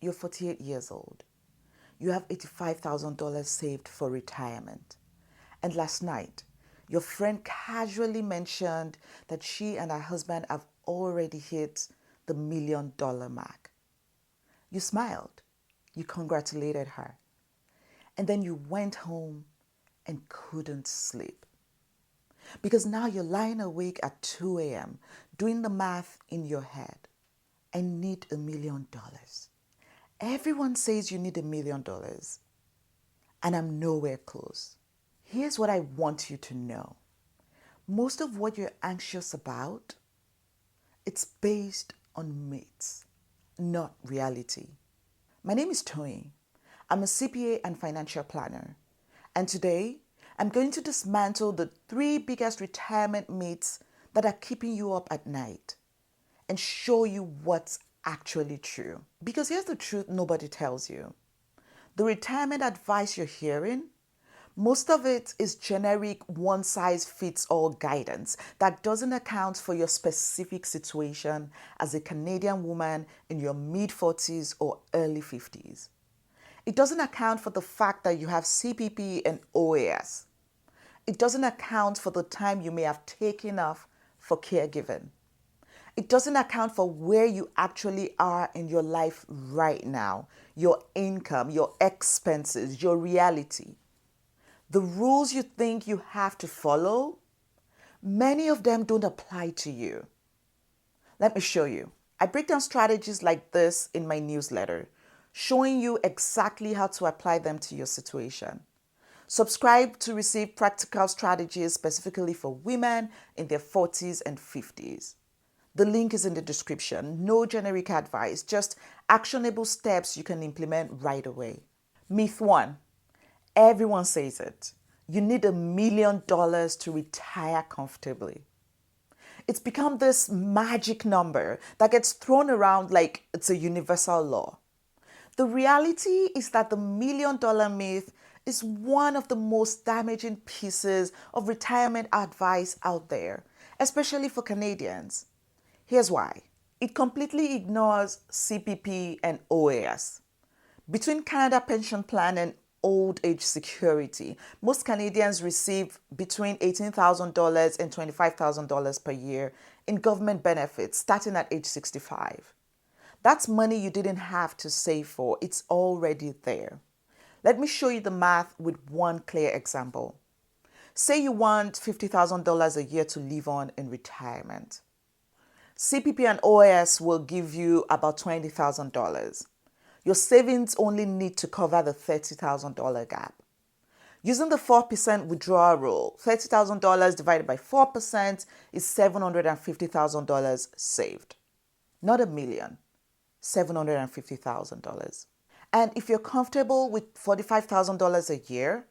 you're 48 years old. You have $85,000 saved for retirement. And last night, your friend casually mentioned that she and her husband have already hit the $1 million mark. You smiled. You congratulated her. And then you went home and couldn't sleep. Because now you're lying awake at 2 a.m. doing the math in your head. I need $1 million. Everyone says you need $1 million, and I'm nowhere close. Here's what I want you to know. Most of what you're anxious about, it's based on myths, not reality. My name is Toyin. I'm a CPA and financial planner. And today, I'm going to dismantle the 3 biggest retirement myths that are keeping you up at night and show you what's actually true. Because here's the truth nobody tells you. The retirement advice you're hearing, most of it is generic one-size-fits-all guidance that doesn't account for your specific situation as a Canadian woman in your mid-40s or early 50s. It doesn't account for the fact that you have CPP and OAS. It doesn't account for the time you may have taken off for caregiving. It doesn't account for where you actually are in your life right now, your income, your expenses, your reality. The rules you think you have to follow, many of them don't apply to you. Let me show you. I break down strategies like this in my newsletter, showing you exactly how to apply them to your situation. Subscribe to receive practical strategies specifically for women in their 40s and 50s. The link is in the description. No generic advice, just actionable steps you can implement right away. Myth 1. Everyone says it. You need $1 million to retire comfortably. It's become this magic number that gets thrown around like it's a universal law. The reality is that the $1 million myth is one of the most damaging pieces of retirement advice out there, especially for Canadians. Here's why. It completely ignores CPP and OAS. Between Canada Pension Plan and Old Age Security, most Canadians receive between $18,000 and $25,000 per year in government benefits starting at age 65. That's money you didn't have to save for. It's already there. Let me show you the math with one clear example. Say you want $50,000 a year to live on in retirement. CPP and OAS will give you about $20,000. Your savings only need to cover the $30,000 gap. Using the 4% withdrawal rule, $30,000 divided by 4% is $750,000 saved. Not $1 million, $750,000. And if you're comfortable with $45,000 a year,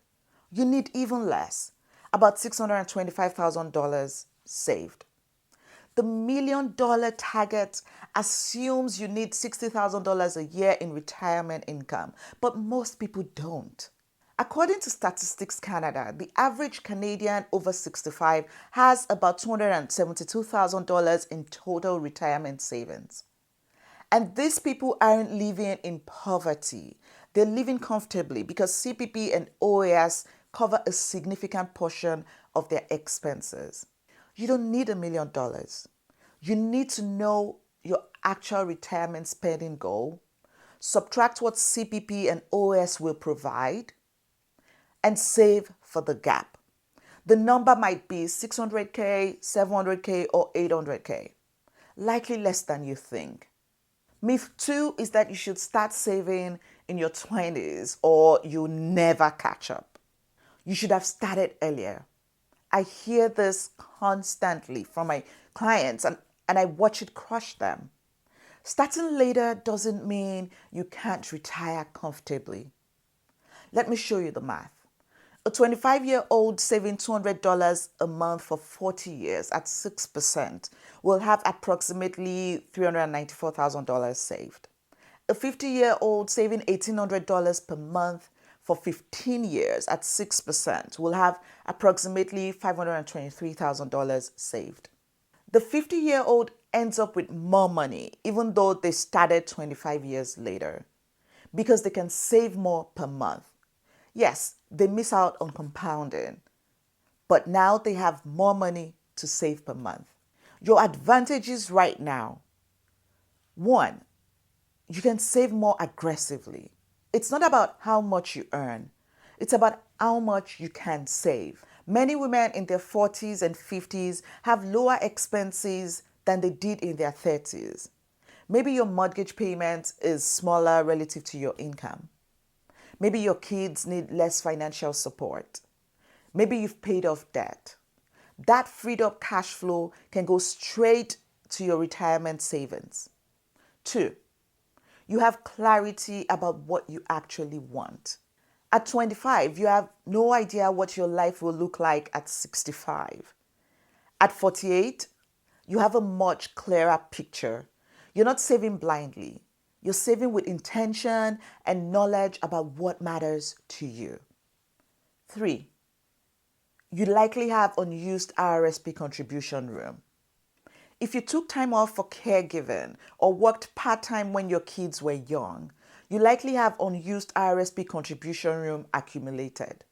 you need even less, about $625,000 saved. The $1 million target assumes you need $60,000 a year in retirement income, but most people don't. According to Statistics Canada, the average Canadian over 65 has about $272,000 in total retirement savings. And these people aren't living in poverty. They're living comfortably because CPP and OAS cover a significant portion of their expenses. You don't need $1 million. You need to know your actual retirement spending goal, subtract what CPP and OAS will provide, and save for the gap. The number might be $600K, $700K, or $800K. Likely less than you think. Myth 2 is that you should start saving in your 20s or you'll never catch up. You should have started earlier. I hear this constantly from my clients and I watch it crush them. Starting later doesn't mean you can't retire comfortably. Let me show you the math. A 25-year-old saving $200 a month for 40 years at 6% will have approximately $394,000 saved. A 50-year-old saving $1,800 per month for 15 years at 6% will have approximately $523,000 saved. The 50-year-old ends up with more money even though they started 25 years later. because they can save more per month. Yes, they miss out on compounding, but now they have more money to save per month. Your advantages right now: one, you can save more aggressively. It's not about how much you earn, it's about how much you can save. Many women in their 40s and 50s have lower expenses than they did in their 30s. Maybe your mortgage payment is smaller relative to your income. Maybe your kids need less financial support. Maybe you've paid off debt. That freed up cash flow can go straight to your retirement savings. Two, you have clarity about what you actually want. At 25, you have no idea what your life will look like at 65. At 48, you have a much clearer picture. You're not saving blindly. You're saving with intention and knowledge about what matters to you. Three, you likely have unused RRSP contribution room. If you took time off for caregiving or worked part-time when your kids were young, you likely have unused RRSP contribution room accumulated.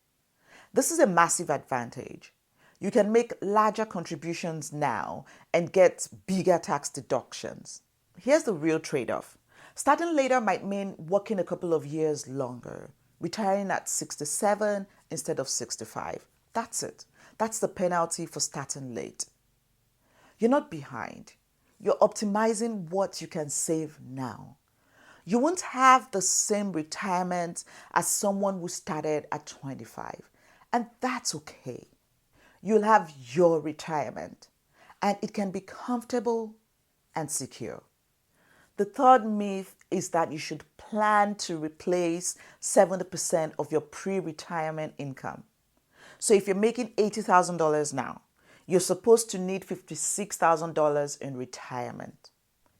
This is a massive advantage. You can make larger contributions now and get bigger tax deductions. Here's the real trade-off. Starting later might mean working a couple of years longer, retiring at 67 instead of 65. That's it. That's the penalty for starting late. You're not behind. You're optimizing what you can save now. You won't have the same retirement as someone who started at 25, and that's okay. You'll have your retirement, and it can be comfortable and secure. The third myth is that you should plan to replace 70% of your pre-retirement income. So if you're making $80,000 now, you're supposed to need $56,000 in retirement.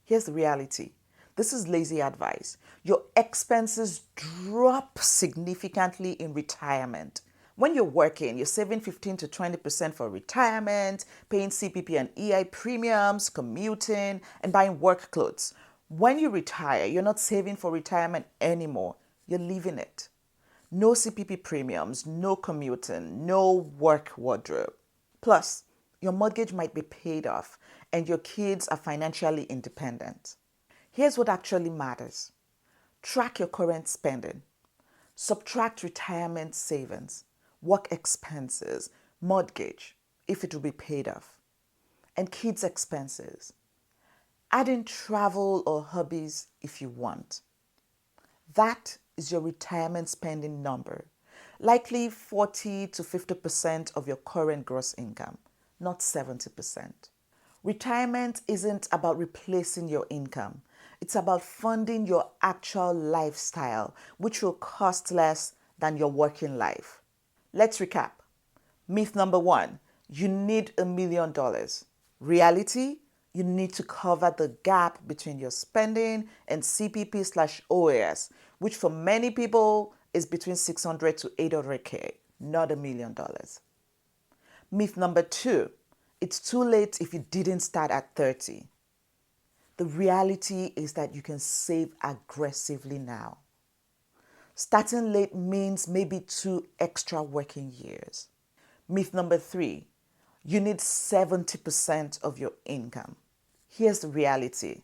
Here's the reality. This is lazy advice. Your expenses drop significantly in retirement. When you're working, you're saving 15 to 20% for retirement, paying CPP and EI premiums, commuting, and buying work clothes. When you retire, you're not saving for retirement anymore. You're leaving it. No CPP premiums, no commuting, no work wardrobe. Plus, your mortgage might be paid off and your kids are financially independent. Here's what actually matters. Track your current spending. Subtract retirement savings, work expenses, mortgage, if it will be paid off, and kids' expenses. Add in travel or hobbies if you want. That is your retirement spending number, likely 40 to 50% of your current gross income, not 70%. Retirement isn't about replacing your income. It's about funding your actual lifestyle, which will cost less than your working life. Let's recap. Myth number one, you need $1 million. Reality, you need to cover the gap between your spending and CPP/OAS, which for many people is between 600 to 800K, not $1 million. Myth number two, it's too late if you didn't start at 30. The reality is that you can save aggressively now. Starting late means maybe 2 extra working years. Myth number three, you need 70% of your income. Here's the reality.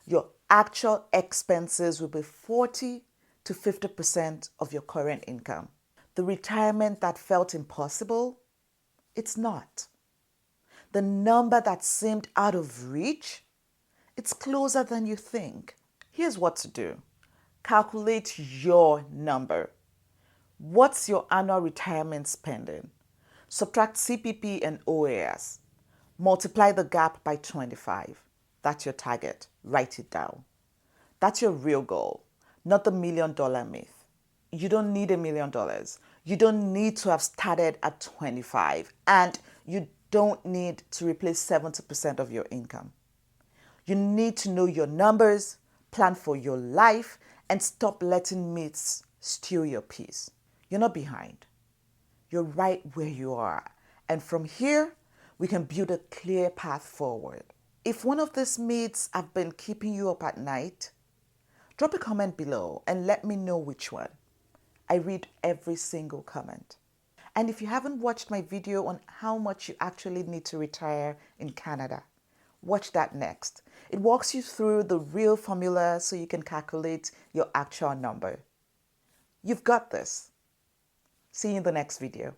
Your actual expenses will be 40 to 50% of your current income. The retirement that felt impossible, it's not. The number that seemed out of reach, it's closer than you think. Here's what to do. Calculate your number. What's your annual retirement spending? Subtract CPP and OAS. Multiply the gap by 25. That's your target. Write it down. That's your real goal, not the $1 million myth. You don't need $1 million. You don't need to have started at 25, and you don't need to replace 70% of your income. You need to know your numbers, plan for your life, and stop letting myths steal your peace. You're not behind. You're right where you are. And from here, we can build a clear path forward. If one of these myths have been keeping you up at night, Drop a comment below and let me know which one. I read every single comment. And if you haven't watched my video on how much you actually need to retire in Canada, watch that next. It walks you through the real formula so you can calculate your actual number. You've got this. See you in the next video.